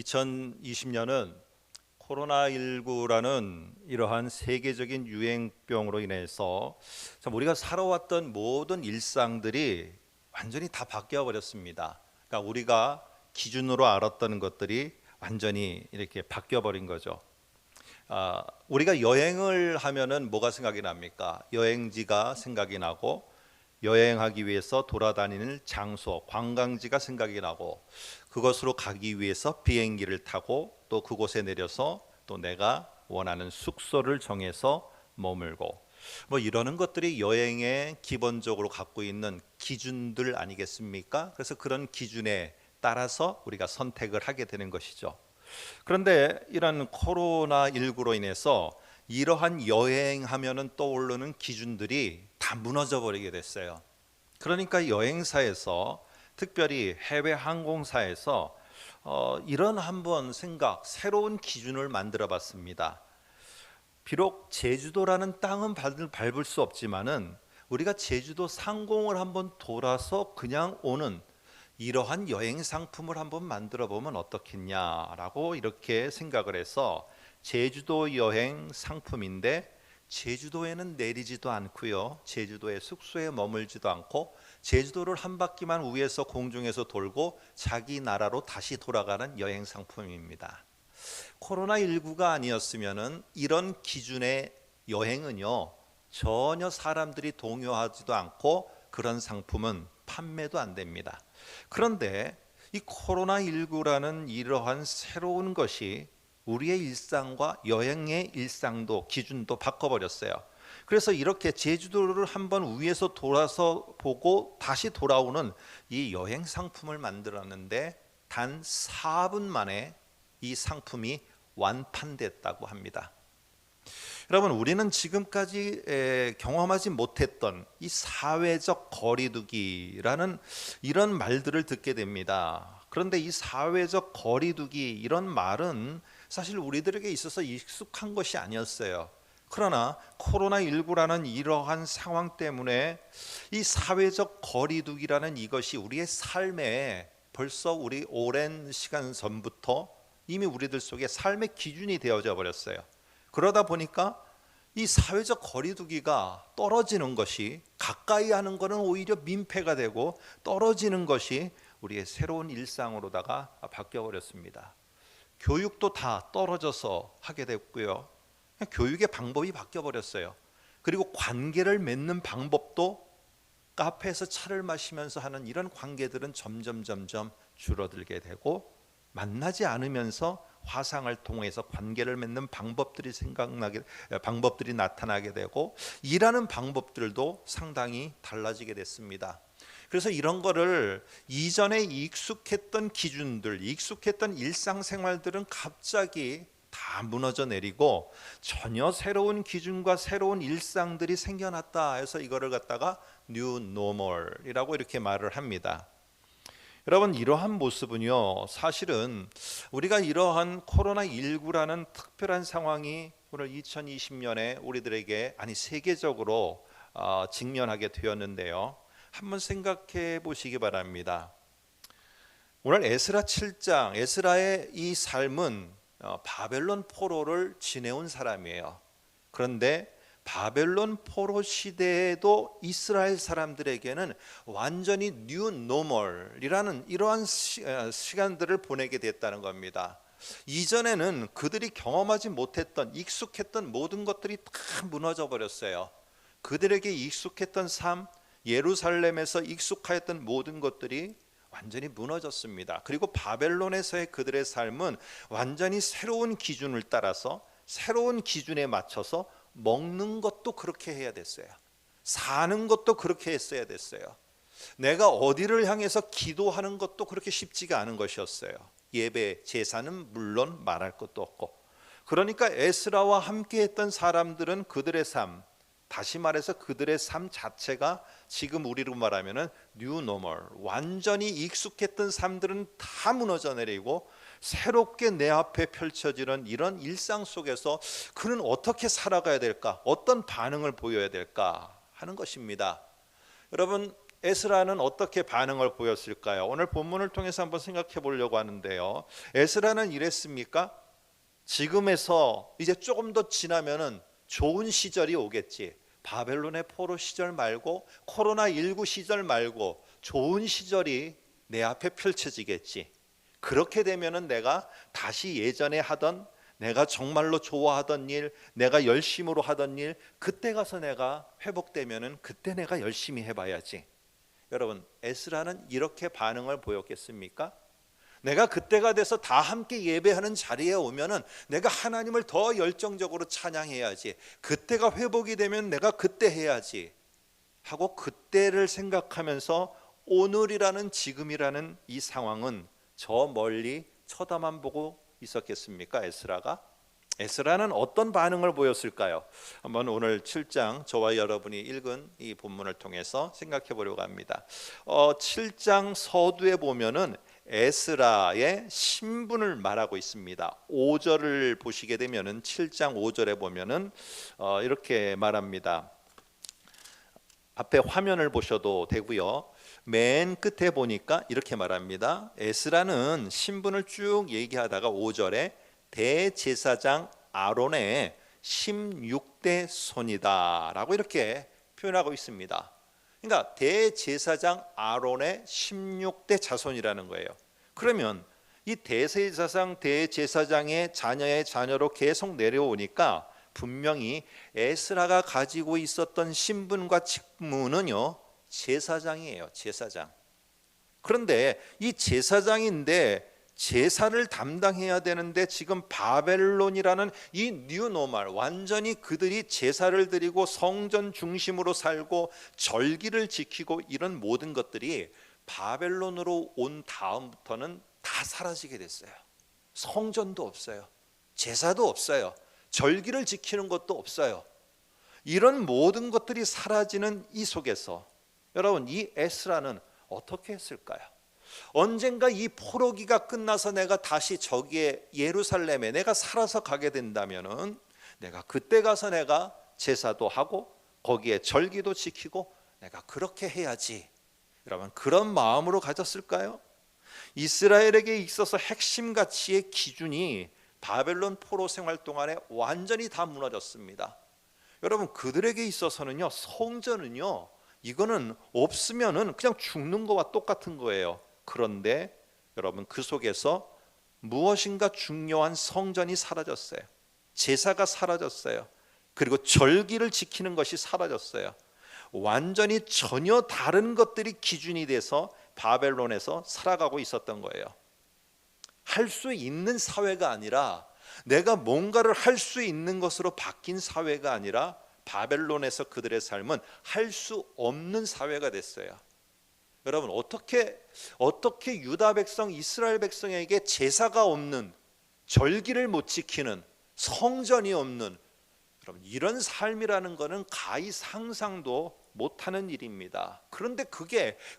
2020년은 코로나19라는 이러한 세계적인 유행병으로 인해서 참 우리가 살아왔던 모든 일상들이 완전히 다 바뀌어 버렸습니다. 그러니까 우리가 기준으로 알았던 것들이 완전히 이렇게 바뀌어 버린 거죠. 우리가 여행을 하면은 뭐가 생각이 납니까? 여행지가 생각이 나고, 여행하기 위해서 돌아다니는 장소, 관광지가 생각이 나고, 그것으로 가기 위해서 비행기를 타고 또 그곳에 내려서 또 내가 원하는 숙소를 정해서 머물고, 뭐 이러는 것들이 여행의 기본적으로 갖고 있는 기준들 아니겠습니까? 그래서 그런 기준에 따라서 우리가 선택을 하게 되는 것이죠. 그런데 이런 코로나19로 인해서 이러한 여행하면은 떠오르는 기준들이 다 무너져 버리게 됐어요. 그러니까 여행사에서, 특별히 해외 항공사에서 이런 한번 새로운 기준을 만들어 봤습니다. 비록 제주도라는 땅은 밟을 수 없지만은 우리가 제주도 상공을 한번 돌아서 그냥 오는 이러한 여행 상품을 한번 만들어 보면 어떻겠냐라고 이렇게 생각을 해서, 제주도 여행 상품인데 제주도에는 내리지도 않고요, 제주도의 숙소에 머물지도 않고 제주도를 한 바퀴만 위에서 공중에서 돌고 자기 나라로 다시 돌아가는 여행 상품입니다. 코로나19가 아니었으면은 이런 기준의 여행은요, 전혀 사람들이 동요하지도 않고 그런 상품은 판매도 안 됩니다. 그런데 이 코로나19라는 이러한 새로운 것이 우리의 일상과 여행의 일상도, 기준도 바꿔버렸어요. 그래서 이렇게 제주도를 한번 위에서 돌아서 보고 다시 돌아오는 이 여행 상품을 만들었는데 단 4분 만에 이 상품이 완판됐다고 합니다. 여러분, 우리는 지금까지 경험하지 못했던 이 사회적 거리두기라는 이런 말들을 듣게 됩니다. 그런데 이 사회적 거리두기, 이런 말은 사실 우리들에게 있어서 익숙한 것이 아니었어요. 그러나 코로나19라는 이러한 상황 때문에 이 사회적 거리두기라는 이것이 우리의 삶에 벌써 우리 오랜 시간 전부터 이미 우리들 속에 삶의 기준이 되어져 버렸어요. 그러다 보니까 이 사회적 거리두기가 떨어지는 것이, 가까이 하는 것은 오히려 민폐가 되고 떨어지는 것이 우리의 새로운 일상으로다가 바뀌어 버렸습니다. 교육도 다 떨어져서 하게 됐고요. 교육의 방법이 바뀌어 버렸어요. 그리고 관계를 맺는 방법도 카페에서 차를 마시면서 하는 이런 관계들은 점점 줄어들게 되고, 만나지 않으면서 화상을 통해서 관계를 맺는 방법들이 나타나게 되고, 일하는 방법들도 상당히 달라지게 됐습니다. 그래서 이런 거를 이전에 익숙했던 기준들, 익숙했던 일상생활들은 갑자기 다 무너져 내리고 전혀 새로운 기준과 새로운 일상들이 생겨났다 해서 이거를 갖다가 뉴 노멀이라고 이렇게 말을 합니다. 여러분, 이러한 모습은요, 사실은 우리가 이러한 코로나19라는 특별한 상황이 오늘 2020년에 우리들에게, 아니 세계적으로 직면하게 되었는데요, 한번 생각해 보시기 바랍니다. 오늘 에스라 7장, 에스라의 이 삶은 바벨론 포로를 지내온 사람이에요. 그런데 바벨론 포로 시대에도 이스라엘 사람들에게는 완전히 뉴 노멀이라는 이러한 시간들을 보내게 됐다는 겁니다. 이전에는 그들이 경험하지 못했던, 익숙했던 모든 것들이 다 무너져 버렸어요. 그들에게 익숙했던 삶, 예루살렘에서 익숙하였던 모든 것들이 완전히 무너졌습니다. 그리고 바벨론에서의 그들의 삶은 완전히 새로운 기준을 따라서, 새로운 기준에 맞춰서 먹는 것도 그렇게 해야 됐어요. 사는 것도 그렇게 했어야 됐어요. 내가 어디를 향해서 기도하는 것도 그렇게 쉽지가 않은 것이었어요. 예배, 제사는 물론 말할 것도 없고. 그러니까 에스라와 함께 했던 사람들은 그들의 삶, 다시 말해서 그들의 삶 자체가 지금 우리로 말하면은 뉴 노멀, 완전히 익숙했던 삶들은 다 무너져 내리고 새롭게 내 앞에 펼쳐지는 이런 일상 속에서 그는 어떻게 살아가야 될까, 어떤 반응을 보여야 될까 하는 것입니다. 여러분, 에스라는 어떻게 반응을 보였을까요? 오늘 본문을 통해서 한번 생각해 보려고 하는데요. 에스라는 이랬습니까? 지금에서 이제 조금 더 지나면은 좋은 시절이 오겠지. 바벨론의 포로 시절 말고 코로나19 시절 말고 좋은 시절이 내 앞에 펼쳐지겠지. 그렇게 되면은 내가 다시 예전에 하던, 내가 정말로 좋아하던 일, 내가 열심으로 하던 일, 그때 가서 내가 회복되면은 그때 내가 열심히 해봐야지. 여러분, 에스라는 이렇게 반응을 보였겠습니까? 내가 그때가 돼서 다 함께 예배하는 자리에 오면은 내가 하나님을 더 열정적으로 찬양해야지. 그때가 회복이 되면 내가 그때 해야지 하고 그때를 생각하면서 오늘이라는 지금이라는 이 상황은 저 멀리 쳐다만 보고 있었겠습니까? 에스라는 어떤 반응을 보였을까요? 한번 오늘 7장 저와 여러분이 읽은 이 본문을 통해서 생각해 보려고 합니다. 7장 서두에 보면은 에스라의 신분을 말하고 있습니다. 5절을 보시게 되면은 7장 5절에 보면은 이렇게 말합니다. 앞에 화면을 보셔도 되고요. 맨 끝에 보니까 이렇게 말합니다. 에스라는 신분을 쭉 얘기하다가 5절에 대제사장 아론의 16대 손이다 라고 이렇게 표현하고 있습니다. 그러니까 대제사장 아론의 16대 자손이라는 거예요. 그러면 이 대제사장의 자녀의 자녀로 계속 내려오니까 분명히 에스라가 가지고 있었던 신분과 직무는요, 제사장이에요. 제사장. 그런데 이 제사장인데 제사를 담당해야 되는데 지금 바벨론이라는 이 뉴노멀, 완전히 그들이 제사를 드리고 성전 중심으로 살고 절기를 지키고 이런 모든 것들이 바벨론으로 온 다음부터는 다 사라지게 됐어요. 성전도 없어요. 제사도 없어요. 절기를 지키는 것도 없어요. 이런 모든 것들이 사라지는 이 속에서 여러분, 이 에스라는 어떻게 했을까요? 언젠가 이 포로기가 끝나서 내가 다시 저기에 예루살렘에 내가 살아서 가게 된다면은 내가 그때 가서 내가 제사도 하고 거기에 절기도 지키고 내가 그렇게 해야지. 여러분, 그런 마음으로 가졌을까요? 이스라엘에게 있어서 핵심 가치의 기준이 바벨론 포로 생활 동안에 완전히 다 무너졌습니다. 여러분, 그들에게 있어서는요, 성전은요, 이거는 없으면은 그냥 죽는 거와 똑같은 거예요. 그런데 여러분, 그 속에서 무엇인가 중요한 성전이 사라졌어요. 제사가 사라졌어요. 그리고 절기를 지키는 것이 사라졌어요. 완전히 전혀 다른 것들이 기준이 돼서 바벨론에서 살아가고 있었던 거예요. 할 수 있는 사회가 아니라, 내가 뭔가를 할 수 있는 것으로 바뀐 사회가 아니라 바벨론에서 그들의 삶은 할 수 없는 사회가 됐어요. 여러분, 어떻게 유다 백성, 이스라엘 백성에게 제사가 없는, 절기를 못 지키는, 성전이 없는, 여러분, 이런 삶이라는 것은 가히 상상도 못하는 일입니다. 그런데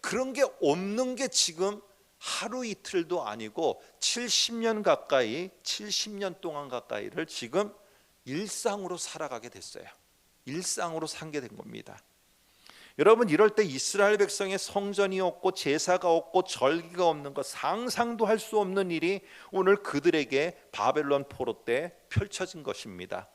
그런 게 없는 게 지금 하루 이틀도 아니고 70년 동안 가까이를 지금 일상으로 살아가게 됐어요. 일상으로 살게 된 겁니다. 여러분, 이럴 때 이스라엘 백성의 성전이 없고 제사가 없고 절기가 없는 것, 상상도 할 수 없는 일이 오늘 그들에게 바벨론 포로 때 펼쳐진 것입니다.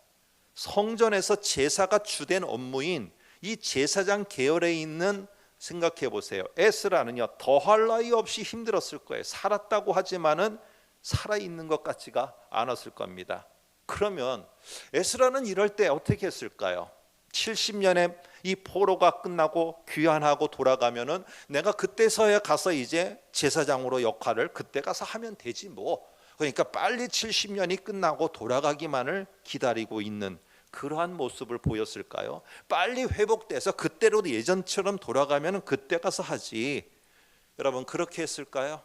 성전에서 제사가 주된 업무인 이 제사장 계열에 있는, 생각해 보세요, 에스라는요, 더할 나위 없이 힘들었을 거예요. 살았다고 하지만은 살아있는 것 같지가 않았을 겁니다. 그러면 에스라는 이럴 때 어떻게 했을까요? 70년에 이 포로가 끝나고 귀환하고 돌아가면은 내가 그때서야 가서 이제 제사장으로 역할을 그때 가서 하면 되지 뭐. 그러니까 빨리 70년이 끝나고 돌아가기만을 기다리고 있는 그러한 모습을 보였을까요? 빨리 회복돼서 그때로 예전처럼 돌아가면은 그때 가서 하지. 여러분, 그렇게 했을까요?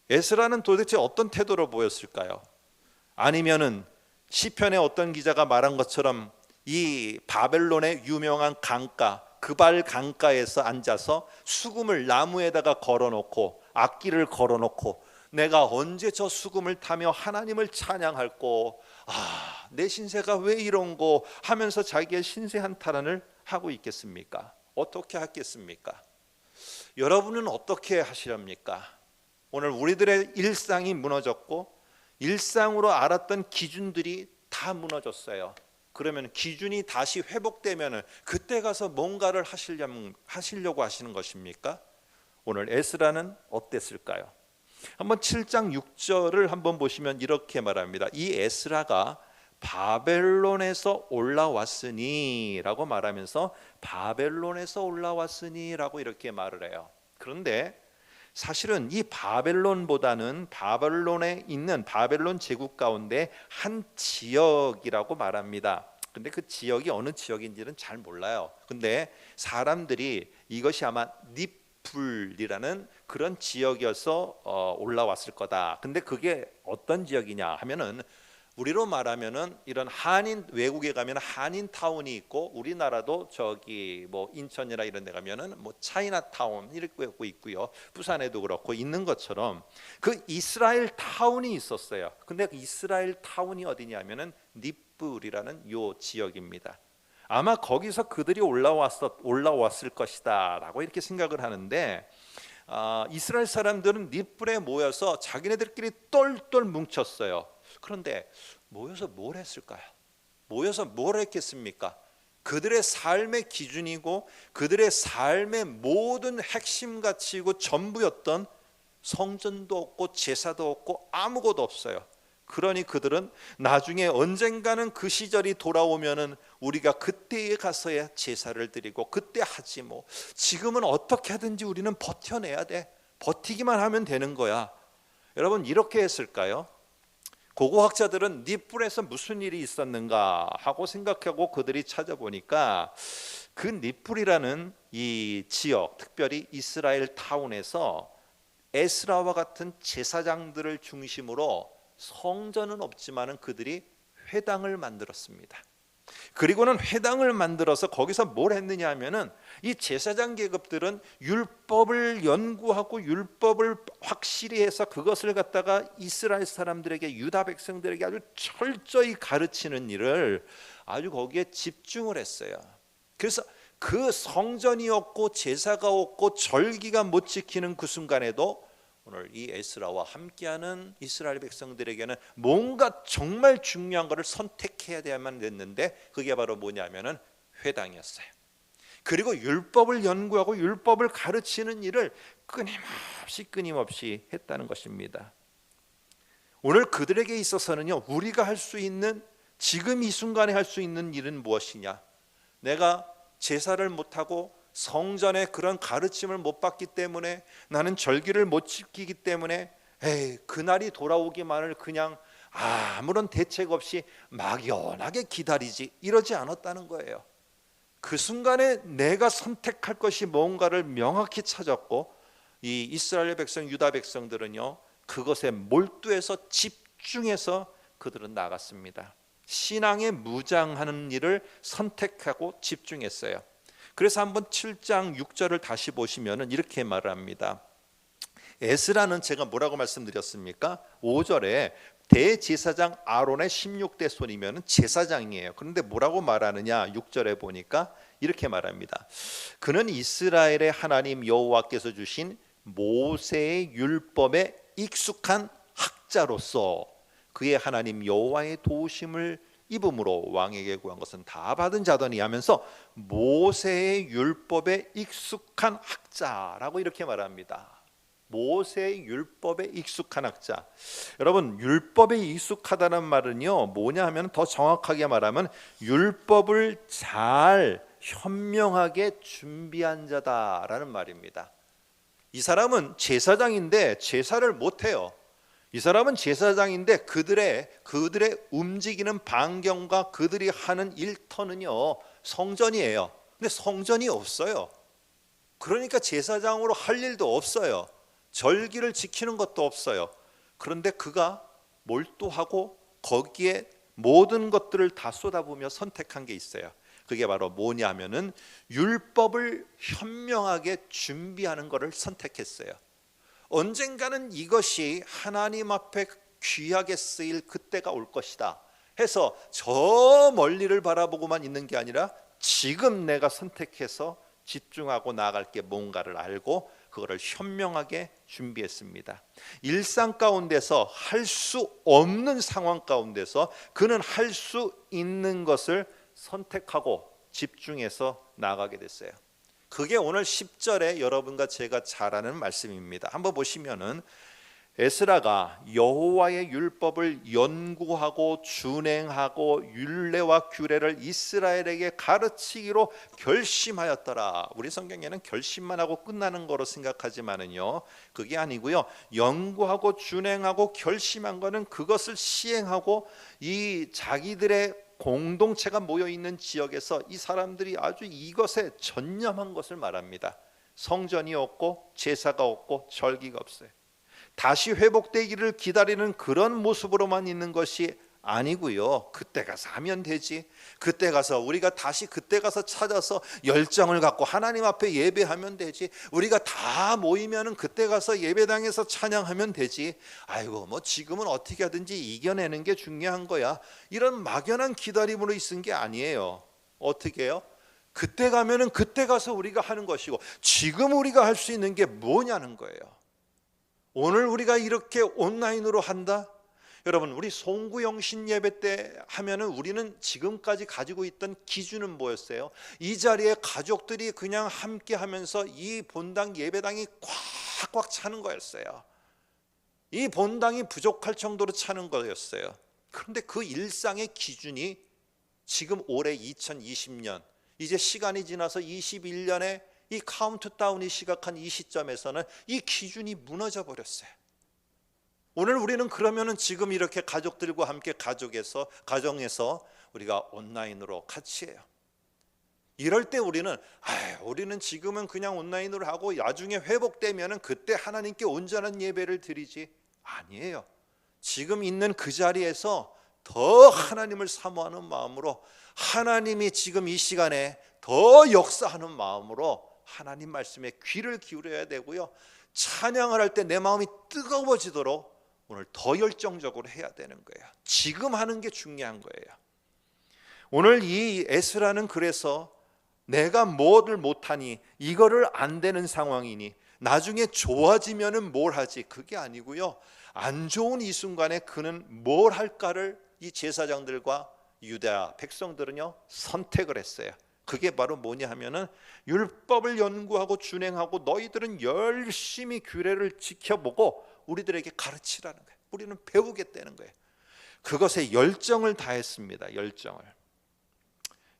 에스라는 도대체 어떤 태도로 보였을까요? 아니면은 시편의 어떤 기자가 말한 것처럼 이 바벨론의 유명한 강가, 그발 강가에서 앉아서 수금을 나무에다가 걸어놓고 악기를 걸어놓고 내가 언제 저 수금을 타며 하나님을 찬양할꼬, 내 신세가 왜 이런고 하면서 자기의 신세 한탄을 하고 있겠습니까? 어떻게 하겠습니까? 여러분은 어떻게 하시렵니까? 오늘 우리들의 일상이 무너졌고 일상으로 알았던 기준들이 다 무너졌어요. 그러면 기준이 다시 회복되면 그때 가서 뭔가를 하시려고 하시는 것입니까? 오늘 에스라는 어땠을까요? 한번 7장 6절을 한번 보시면 이렇게 말합니다. 이 에스라가 바벨론에서 올라왔으니 라고 말하면서 바벨론에서 올라왔으니 라고 이렇게 말을 해요. 그런데 사실은 이 바벨론보다는 바벨론에 있는 바벨론 제국 가운데 한 지역이라고 말합니다. 근데 그 지역이 어느 지역인지는 잘 몰라요. 근데 사람들이 이것이 아마 니플이라는 그런 지역이어서 올라왔을 거다. 근데 그게 어떤 지역이냐 하면은 우리로 말하면은 이런 한인 외국에 가면 한인 타운이 있고 우리나라도 저기 뭐 인천이나 이런 데 가면은 뭐 차이나타운 이렇게 있고요. 부산에도 그렇고 있는 것처럼 그 이스라엘 타운이 있었어요. 근데 그 이스라엘 타운이 어디냐면은 니뿔이라는 요 지역입니다. 아마 거기서 그들이 올라왔을 것이다라고 이렇게 생각을 하는데 이스라엘 사람들은 니뿔에 모여서 자기네들끼리 똘똘 뭉쳤어요. 그런데 모여서 뭘 했을까요? 모여서 뭘 했겠습니까? 그들의 삶의 기준이고 그들의 삶의 모든 핵심 가치이고 전부였던 성전도 없고 제사도 없고 아무것도 없어요. 그러니 그들은 나중에 언젠가는 그 시절이 돌아오면은 우리가 그때에 가서야 제사를 드리고 그때 하지 뭐 지금은 어떻게 하든지 우리는 버텨내야 돼. 버티기만 하면 되는 거야. 여러분 이렇게 했을까요? 고고학자들은 니뿔에서 무슨 일이 있었는가 하고 생각하고 그들이 찾아보니까 그 니뿔이라는 이 지역, 특별히 이스라엘 타운에서 에스라와 같은 제사장들을 중심으로 성전은 없지만은 그들이 회당을 만들었습니다. 그리고는 회당을 만들어서 거기서 뭘 했느냐 하면은 이 제사장 계급들은 율법을 연구하고 율법을 확실히 해서 그것을 갖다가 이스라엘 사람들에게 유다 백성들에게 아주 철저히 가르치는 일을 아주 거기에 집중을 했어요. 그래서 그 성전이 없고 제사가 없고 절기가 못 지키는 그 순간에도 오늘 이 에스라와 함께하는 이스라엘 백성들에게는 뭔가 정말 중요한 것을 선택해야 돼야만 됐는데 그게 바로 뭐냐면은 회당이었어요. 그리고 율법을 연구하고 율법을 가르치는 일을 끊임없이 했다는 것입니다. 오늘 그들에게 있어서는요, 우리가 할 수 있는 지금 이 순간에 할 수 있는 일은 무엇이냐? 내가 제사를 못하고 성전의 그런 가르침을 못 받기 때문에 나는 절기를 못 지키기 때문에 그날이 돌아오기만을 그냥 아무런 대책 없이 막연하게 기다리지 이러지 않았다는 거예요. 그 순간에 내가 선택할 것이 뭔가를 명확히 찾았고 이 이스라엘 백성 유다 백성들은요 그것에 몰두해서 집중해서 그들은 나갔습니다. 신앙에 무장하는 일을 선택하고 집중했어요. 그래서 한번 7장 6절을 다시 보시면은 이렇게 말합니다. 에스라는 제가 뭐라고 말씀드렸습니까? 5절에 대제사장 아론의 16대 손이면 제사장이에요. 그런데 뭐라고 말하느냐? 6절에 보니까 이렇게 말합니다. 그는 이스라엘의 하나님 여호와께서 주신 모세의 율법에 익숙한 학자로서 그의 하나님 여호와의 도우심을 입음으로 왕에게 구한 것은 다 받은 자더니 하면서 모세의 율법에 익숙한 학자라고 이렇게 말합니다. 모세의 율법에 익숙한 학자. 여러분 율법에 익숙하다는 말은요 뭐냐 하면 더 정확하게 말하면 율법을 잘 현명하게 준비한 자다라는 말입니다. 이 사람은 제사장인데 제사를 못해요. 이 사람은 제사장인데 그들의 움직이는 반경과 그들이 하는 일터는요 성전이에요. 근데 성전이 없어요. 그러니까 제사장으로 할 일도 없어요. 절기를 지키는 것도 없어요. 그런데 그가 몰두하고 거기에 모든 것들을 다 쏟아부으며 선택한 게 있어요. 그게 바로 뭐냐면은 율법을 현명하게 준비하는 것을 선택했어요. 언젠가는 이것이 하나님 앞에 귀하게 쓰일 그때가 올 것이다 해서 저 멀리를 바라보고만 있는 게 아니라 지금 내가 선택해서 집중하고 나아갈 게 뭔가를 알고 그거를 현명하게 준비했습니다. 일상 가운데서 할 수 없는 상황 가운데서 그는 할 수 있는 것을 선택하고 집중해서 나아가게 됐어요. 그게 오늘 10절에 여러분과 제가 잘 아는 말씀입니다. 한번 보시면은 에스라가 여호와의 율법을 연구하고 준행하고 율례와 규례를 이스라엘에게 가르치기로 결심하였더라. 우리 성경에는 결심만 하고 끝나는 거로 생각하지만은요, 그게 아니고요. 연구하고 준행하고 결심한 거는 그것을 시행하고 이 자기들의 공동체가 모여 있는 지역에서 이 사람들이 아주 이것에 전념한 것을 말합니다. 성전이 없고 제사가 없고 절기가 없어요. 다시 회복되기를 기다리는 그런 모습으로만 있는 것이 아니고요. 그때 가서 하면 되지. 그때 가서 우리가 다시 그때 가서 찾아서 열정을 갖고 하나님 앞에 예배하면 되지. 우리가 다 모이면은 그때 가서 예배당에서 찬양하면 되지. 아이고 뭐 지금은 어떻게 하든지 이겨내는 게 중요한 거야. 이런 막연한 기다림으로 있은 게 아니에요. 어떻게 해요? 그때 가면은 그때 가서 우리가 하는 것이고 지금 우리가 할 수 있는 게 뭐냐는 거예요. 오늘 우리가 이렇게 온라인으로 한다? 여러분, 우리 송구영신 예배 때 하면은 우리는 지금까지 가지고 있던 기준은 뭐였어요? 이 자리에 가족들이 그냥 함께 하면서 이 본당 예배당이 꽉꽉 차는 거였어요. 이 본당이 부족할 정도로 차는 거였어요. 그런데 그 일상의 기준이 지금 올해 2020년, 이제 시간이 지나서 21년에 이 카운트다운이 시작한 이 시점에서는 이 기준이 무너져 버렸어요. 오늘 우리는 그러면은 지금 이렇게 가족들과 함께 가정에서 우리가 온라인으로 같이 해요. 이럴 때 우리는 우리는 지금은 그냥 온라인으로 하고 나중에 회복되면은 그때 하나님께 온전한 예배를 드리지. 아니에요. 지금 있는 그 자리에서 더 하나님을 사모하는 마음으로, 하나님이 지금 이 시간에 더 역사하는 마음으로 하나님 말씀에 귀를 기울여야 되고요. 찬양을 할 때 내 마음이 뜨거워지도록 오늘 더 열정적으로 해야 되는 거예요. 지금 하는 게 중요한 거예요. 오늘 이 에스라는 그래서 내가 뭐를 못하니, 이거를 안 되는 상황이니 나중에 좋아지면은 뭘 하지, 그게 아니고요. 안 좋은 이 순간에 그는 뭘 할까를 이 제사장들과 유다 백성들은요 선택을 했어요. 그게 바로 뭐냐 하면은 율법을 연구하고 준행하고 너희들은 열심히 규례를 지켜보고 우리들에게 가르치라는 거예요. 우리는 배우겠다는 거예요. 그것에 열정을 다했습니다. 열정을.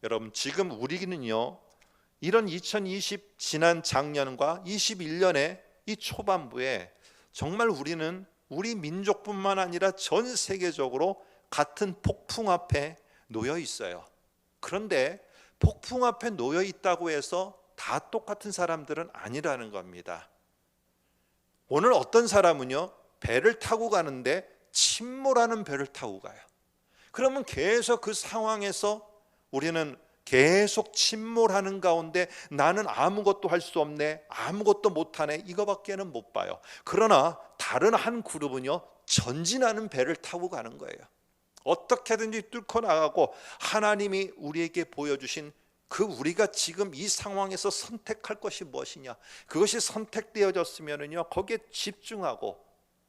여러분, 지금 우리는요 이런 2020 지난 작년과 21년의 이 초반부에 정말 우리는 우리 민족뿐만 아니라 전 세계적으로 같은 폭풍 앞에 놓여 있어요. 그런데 폭풍 앞에 놓여 있다고 해서 다 똑같은 사람들은 아니라는 겁니다. 오늘 어떤 사람은요 배를 타고 가는데 침몰하는 배를 타고 가요. 그러면 계속 그 상황에서 우리는 계속 침몰하는 가운데 나는 아무것도 할 수 없네, 아무것도 못하네, 이거밖에는 못 봐요. 그러나 다른 한 그룹은요 전진하는 배를 타고 가는 거예요. 어떻게든지 뚫고 나가고 하나님이 우리에게 보여주신 그 우리가 지금 이 상황에서 선택할 것이 무엇이냐, 그것이 선택되어졌으면은요 거기에 집중하고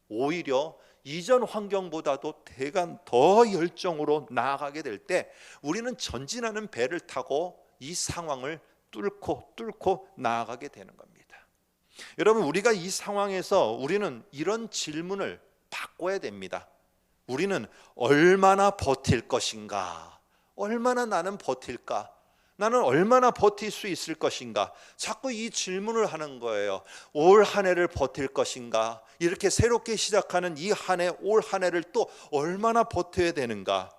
오히려 이전 환경보다도 대간 더 열정으로 나아가게 될 때 우리는 전진하는 배를 타고 이 상황을 뚫고 나아가게 되는 겁니다. 여러분, 우리가 이 상황에서 우리는 이런 질문을 바꿔야 됩니다. 우리는 얼마나 버틸 것인가? 얼마나 나는 버틸까? 나는 얼마나 버틸 수 있을 것인가? 자꾸 이 질문을 하는 거예요. 올 한 해를 버틸 것인가? 이렇게 새롭게 시작하는 이 한 해, 올 한 해를 또 얼마나 버텨야 되는가?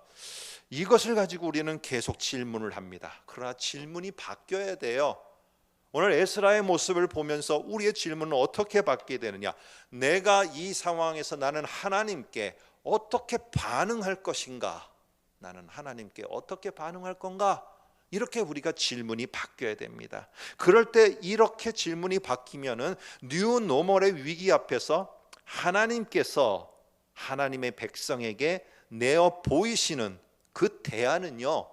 이것을 가지고 우리는 계속 질문을 합니다. 그러나 질문이 바뀌어야 돼요. 오늘 에스라의 모습을 보면서 우리의 질문은 어떻게 바뀌게 되느냐? 내가 이 상황에서 나는 하나님께 어떻게 반응할 것인가? 나는 하나님께 어떻게 반응할 건가? 이렇게 우리가 질문이 바뀌어야 됩니다. 그럴 때 이렇게 질문이 바뀌면은 뉴 노멀의 위기 앞에서 하나님께서 하나님의 백성에게 내어 보이시는 그 대안은요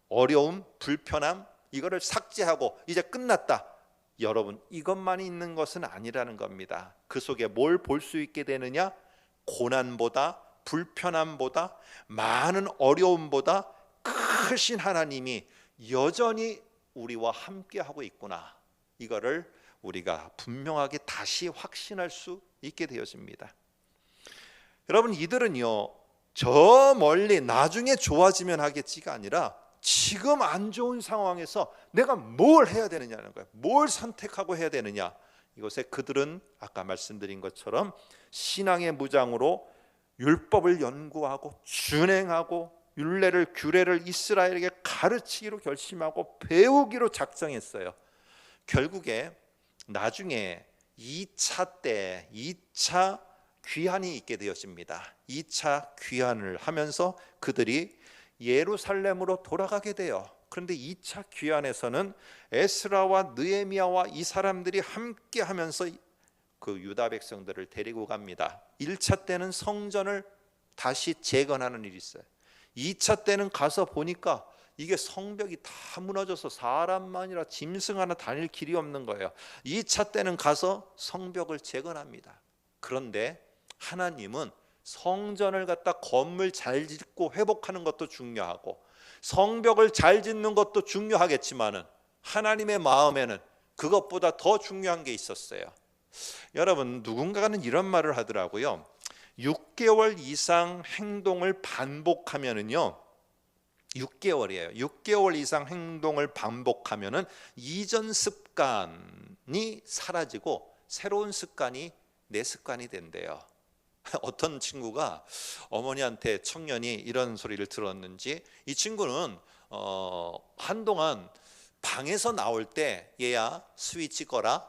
어려움, 불편함, 이거를 삭제하고 이제 끝났다. 여러분, 이것만이 있는 것은 아니라는 겁니다. 그 속에 뭘 볼 수 있게 되느냐? 고난보다, 불편함보다, 많은 어려움보다 크신 하나님이 여전히 우리와 함께하고 있구나. 이거를 우리가 분명하게 다시 확신할 수 있게 되어집니다. 여러분, 이들은요, 저 멀리 나중에 좋아지면 하겠지가 아니라 지금 안 좋은 상황에서 내가 뭘 해야 되느냐는 거예요. 뭘 선택하고 해야 되느냐. 이것에 그들은 아까 말씀드린 것처럼 신앙의 무장으로 율법을 연구하고 준행하고 율례를 규례를 이스라엘에게 가르치기로 결심하고 배우기로 작정했어요. 결국에 나중에 2차 때 2차 귀환이 있게 되었습니다. 2차 귀환을 하면서 그들이 예루살렘으로 돌아가게 돼요. 그런데 2차 귀환에서는 에스라와 느헤미야와 이 사람들이 함께 하면서 그 유다 백성들을 데리고 갑니다. 1차 때는 성전을 다시 재건하는 일이 있어요. 2차 때는 가서 보니까 이게 성벽이 다 무너져서 사람만이라 짐승 하나 다닐 길이 없는 거예요. 2차 때는 가서 성벽을 재건합니다. 그런데 하나님은 성전을 갖다 건물 잘 짓고 회복하는 것도 중요하고 성벽을 잘 짓는 것도 중요하겠지만은 하나님의 마음에는 그것보다 더 중요한 게 있었어요. 여러분, 누군가는 이런 말을 하더라고요. 6개월 이상 행동을 반복하면은요, 6개월이에요. 6개월 이상 행동을 반복하면은 이전 습관이 사라지고 새로운 습관이 내 습관이 된대요. 어떤 친구가 어머니한테 청년이 이런 소리를 들었는지, 이 친구는 한동안 방에서 나올 때 얘야 스위치 꺼라,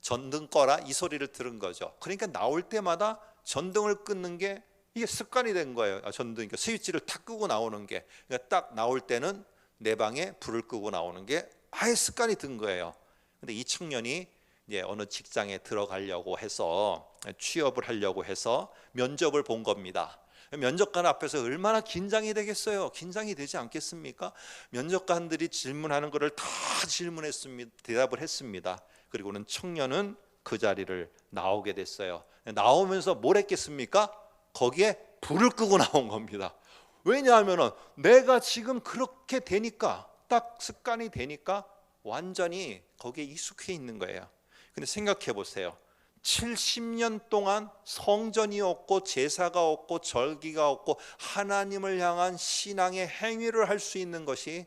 전등 꺼라 이 소리를 들은 거죠. 그러니까 나올 때마다 전등을 끊는 게 이게 습관이 된 거예요. 전등, 그러니까 스위치를 탁 끄고 나오는 게, 그러니까 딱 나올 때는 내 방에 불을 끄고 나오는 게 아예 습관이 든 거예요. 근데 이 청년이 이제 어느 직장에 들어가려고 해서 취업을 하려고 해서 면접을 본 겁니다. 면접관 앞에서 얼마나 긴장이 되겠어요. 긴장이 되지 않겠습니까? 면접관들이 질문하는 것을 다 질문했습니다. 대답을 했습니다. 그리고는 청년은 그 자리를 나오게 됐어요. 나오면서 뭘 했겠습니까? 거기에 불을 끄고 나온 겁니다. 왜냐하면 내가 지금 그렇게 되니까, 딱 습관이 되니까 완전히 거기에 익숙해 있는 거예요. 근데 생각해 보세요. 70년 동안 성전이 없고 제사가 없고 절기가 없고 하나님을 향한 신앙의 행위를 할 수 있는 것이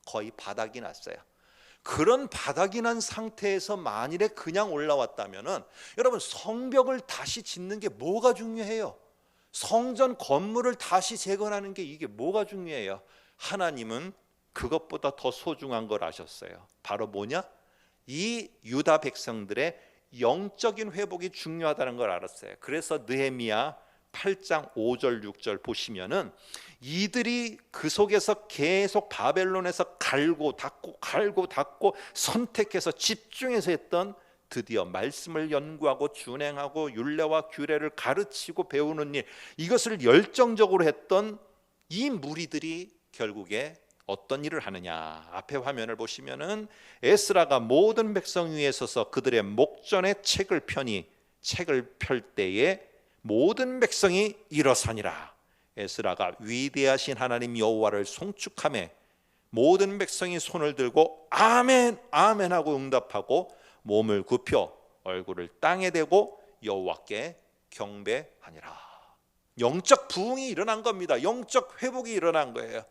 거의 바닥이 났어요. 그런 바닥이 난 상태에서 만일에 그냥 올라왔다면은, 여러분, 성벽을 다시 짓는 게 뭐가 중요해요? 성전 건물을 다시 재건하는 게 이게 뭐가 중요해요? 하나님은 그것보다 더 소중한 걸 아셨어요. 바로 뭐냐? 이 유다 백성들의 영적인 회복이 중요하다는 걸 알았어요. 그래서 느헤미야 8장 5절 6절 보시면은 이들이 그 속에서 계속 바벨론에서 갈고 닦고 선택해서 집중해서 했던, 드디어 말씀을 연구하고 준행하고 율례와 규례를 가르치고 배우는 일, 이것을 열정적으로 했던 이 무리들이 결국에 어떤 일을 하느냐. 앞에 화면을 보시면은 에스라가 모든 백성 위에 서서 그들의 목전에 책을 펴니 책을 펼 때에 모든 백성이 일어서니라. 에스라가 위대하신 하나님 여호와를 송축하며 모든 백성이 손을 들고 아멘 아멘 하고 응답하고 몸을 굽혀 얼굴을 땅에 대고 여호와께 경배하니라. 영적 부흥이 일어난 겁니다. 영적 회복이 일어난 거예요.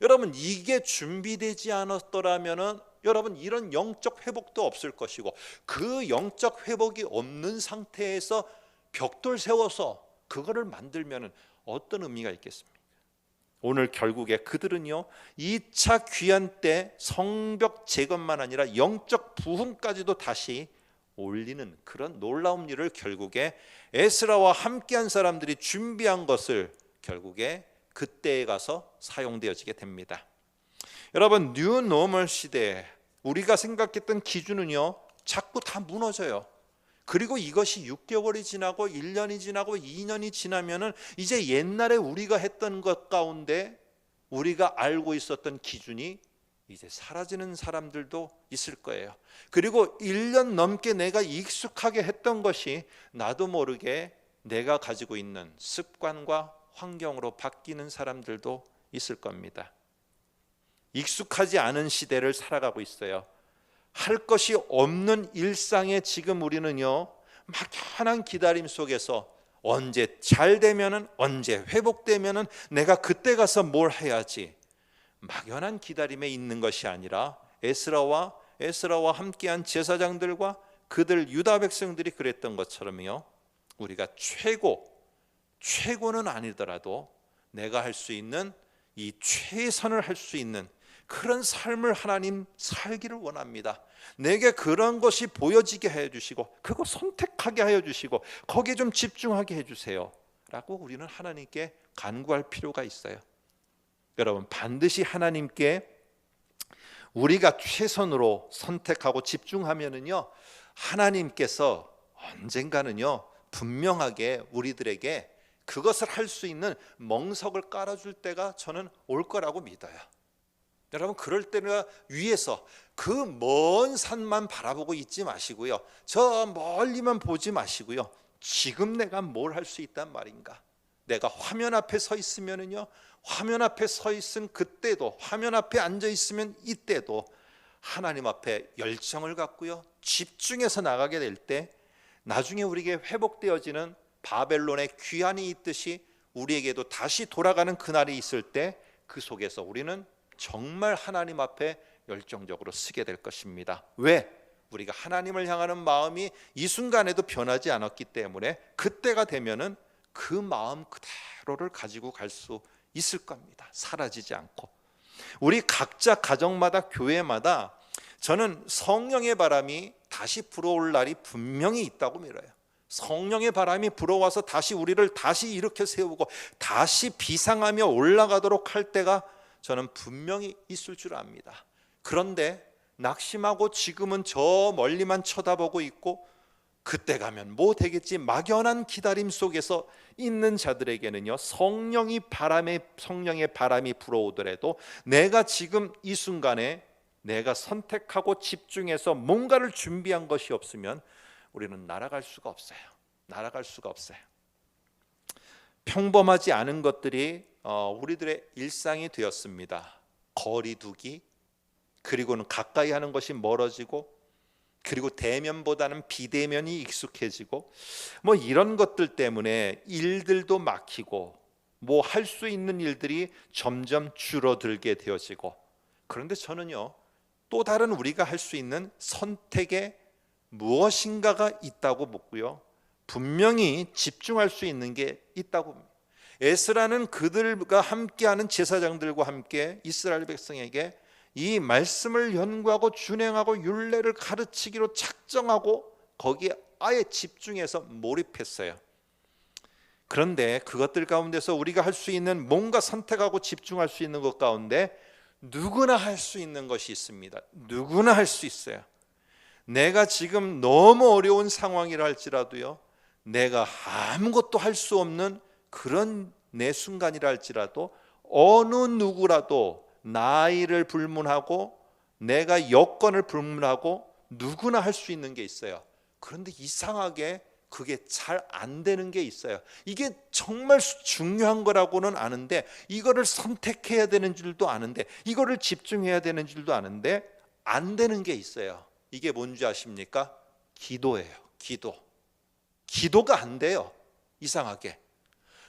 여러분, 이게 준비되지 않았더라면은 여러분 이런 영적 회복도 없을 것이고, 그 영적 회복이 없는 상태에서 벽돌 세워서 그거를 만들면은 어떤 의미가 있겠습니까? 오늘 결국에 그들은요 2차 귀환 때 성벽 재건만 아니라 영적 부흥까지도 다시 올리는 그런 놀라운 일을 결국에 에스라와 함께한 사람들이 준비한 것을 결국에 그때에 가서 사용되어지게 됩니다. 여러분, 뉴 노멀 시대에 우리가 생각했던 기준은요 자꾸 다 무너져요. 그리고 이것이 6개월이 지나고 1년이 지나고 2년이 지나면은 이제 옛날에 우리가 했던 것 가운데 우리가 알고 있었던 기준이 이제 사라지는 사람들도 있을 거예요. 그리고 1년 넘게 내가 익숙하게 했던 것이 나도 모르게 내가 가지고 있는 습관과 환경으로 바뀌는 사람들도 있을 겁니다. 익숙하지 않은 시대를 살아가고 있어요. 할 것이 없는 일상에 지금 우리는요, 막연한 기다림 속에서 언제 잘 되면은, 언제 회복되면은 내가 그때 가서 뭘 해야지, 막연한 기다림에 있는 것이 아니라 에스라와 함께한 제사장들과 그들 유다 백성들이 그랬던 것처럼요, 우리가 최고는 아니더라도 내가 할 수 있는 이 최선을 할 수 있는 그런 삶을 하나님 살기를 원합니다. 내게 그런 것이 보여지게 해주시고 그거 선택하게 하여 주시고 거기에 좀 집중하게 해주세요 라고 우리는 하나님께 간구할 필요가 있어요. 여러분, 반드시 하나님께 우리가 최선으로 선택하고 집중하면은요, 하나님께서 언젠가는요 분명하게 우리들에게 그것을 할 수 있는 멍석을 깔아줄 때가 저는 올 거라고 믿어요. 여러분, 그럴 때는 위에서 그 먼 산만 바라보고 있지 마시고요, 저 멀리만 보지 마시고요, 지금 내가 뭘 할 수 있단 말인가. 내가 화면 앞에 서 있으면은요, 화면 앞에 서 있은 그때도, 화면 앞에 앉아 있으면 이때도 하나님 앞에 열정을 갖고요, 집중해서 나가게 될 때 나중에 우리에게 회복되어지는 바벨론의 귀환이 있듯이 우리에게도 다시 돌아가는 그날이 있을 때 그 속에서 우리는 정말 하나님 앞에 열정적으로 서게 될 것입니다. 왜? 우리가 하나님을 향하는 마음이 이 순간에도 변하지 않았기 때문에 그때가 되면은 그 마음 그대로를 가지고 갈 수 있을 겁니다. 사라지지 않고. 우리 각자 가정마다 교회마다 저는 성령의 바람이 다시 불어올 날이 분명히 있다고 믿어요. 성령의 바람이 불어와서 다시 우리를 다시 일으켜 세우고 다시 비상하며 올라가도록 할 때가 저는 분명히 있을 줄 압니다. 그런데 낙심하고 지금은 저 멀리만 쳐다보고 있고 그때 가면 뭐 되겠지 막연한 기다림 속에서 있는 자들에게는요, 성령의 바람이 불어오더라도 내가 지금 이 순간에 내가 선택하고 집중해서 뭔가를 준비한 것이 없으면 우리는 날아갈 수가 없어요. 평범하지 않은 것들이 우리들의 일상이 되었습니다. 거리두기, 그리고는 가까이 하는 것이 멀어지고, 그리고 대면보다는 비대면이 익숙해지고, 뭐 이런 것들 때문에 일들도 막히고 뭐 할 수 있는 일들이 점점 줄어들게 되어지고, 그런데 저는요, 또 다른 우리가 할 수 있는 선택에 무엇인가가 있다고 묻고요, 분명히 집중할 수 있는 게 있다고 봅니다. 에스라는 그들과 함께하는 제사장들과 함께 이스라엘 백성에게 이 말씀을 연구하고 준행하고 율례를 가르치기로 작정하고 거기에 아예 집중해서 몰입했어요. 그런데 그것들 가운데서 우리가 할 수 있는, 뭔가 선택하고 집중할 수 있는 것 가운데 누구나 할 수 있는 것이 있습니다. 누구나 할 수 있어요. 내가 지금 너무 어려운 상황이라 할지라도요, 내가 아무것도 할 수 없는 그런 내 순간이라 할지라도 어느 누구라도 나이를 불문하고 내가 여건을 불문하고 누구나 할 수 있는 게 있어요. 그런데 이상하게 그게 잘 안 되는 게 있어요. 이게 정말 중요한 거라고는 아는데, 이거를 선택해야 되는 줄도 아는데, 이거를 집중해야 되는 줄도 아는데 안 되는 게 있어요. 이게 뭔지 아십니까? 기도예요. 기도가 안 돼요. 이상하게.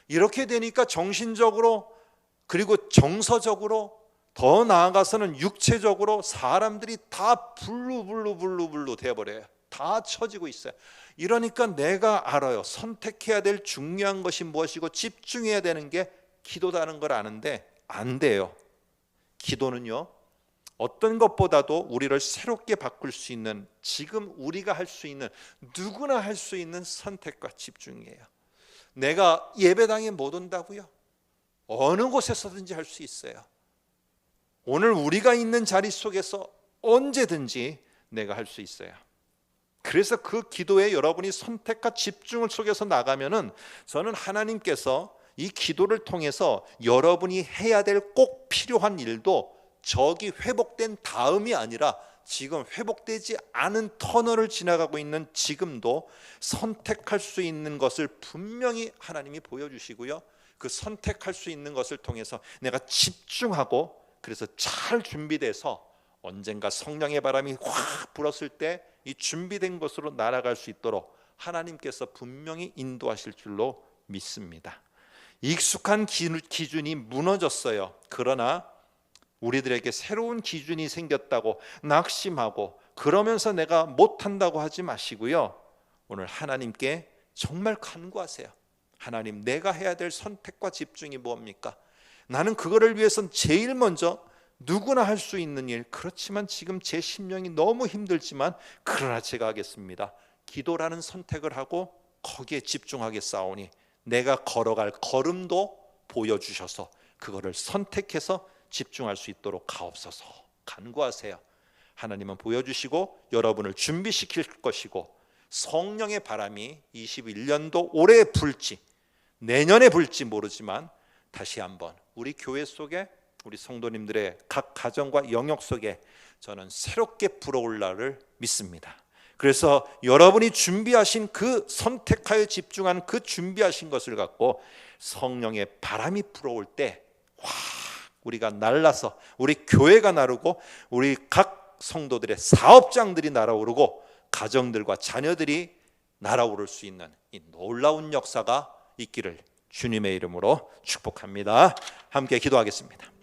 이렇게 되니까 정신적으로, 그리고 정서적으로, 더 나아가서는 육체적으로 사람들이 다 불루불루 돼버려요. 다 처지고 있어요. 이러니까 내가 알아요. 선택해야 될 중요한 것이 무엇이고 집중해야 되는 게 기도다는 걸 아는데 안 돼요. 기도는요, 어떤 것보다도 우리를 새롭게 바꿀 수 있는, 지금 우리가 할 수 있는, 누구나 할 수 있는 선택과 집중이에요. 내가 예배당에 못 온다고요? 어느 곳에서든지 할 수 있어요. 오늘 우리가 있는 자리 속에서 언제든지 내가 할 수 있어요. 그래서 그 기도에 여러분이 선택과 집중을 속에서 나가면은 저는 하나님께서 이 기도를 통해서 여러분이 해야 될 꼭 필요한 일도 적이 회복된 다음이 아니라 지금 회복되지 않은 터널을 지나가고 있는 지금도 선택할 수 있는 것을 분명히 하나님이 보여주시고요. 그 선택할 수 있는 것을 통해서 내가 집중하고 그래서 잘 준비돼서 언젠가 성령의 바람이 확 불었을 때 이 준비된 것으로 날아갈 수 있도록 하나님께서 분명히 인도하실 줄로 믿습니다. 익숙한 기준이 무너졌어요. 그러나 우리들에게 새로운 기준이 생겼다고 낙심하고 그러면서 내가 못한다고 하지 마시고요. 오늘 하나님께 정말 간구하세요. 하나님, 내가 해야 될 선택과 집중이 뭡니까? 나는 그거를 위해선 제일 먼저 누구나 할 수 있는 일, 그렇지만 지금 제 심령이 너무 힘들지만 그러나 제가 하겠습니다. 기도라는 선택을 하고 거기에 집중하겠사오니 내가 걸어갈 걸음도 보여주셔서 그거를 선택해서 집중할 수 있도록 가옵소서. 간구하세요. 하나님은 보여주시고 여러분을 준비시킬 것이고 성령의 바람이 21년도 올해 불지 내년에 불지 모르지만 다시 한번 우리 교회 속에 우리 성도님들의 각 가정과 영역 속에 저는 새롭게 불어올 날을 믿습니다. 그래서 여러분이 준비하신 그 선택하여 집중한 그 준비하신 것을 갖고 성령의 바람이 불어올 때 확 우리가 날라서 우리 교회가 나르고 우리 각 성도들의 사업장들이 날아오르고 가정들과 자녀들이 날아오를 수 있는 이 놀라운 역사가 있기를 주님의 이름으로 축복합니다. 함께 기도하겠습니다.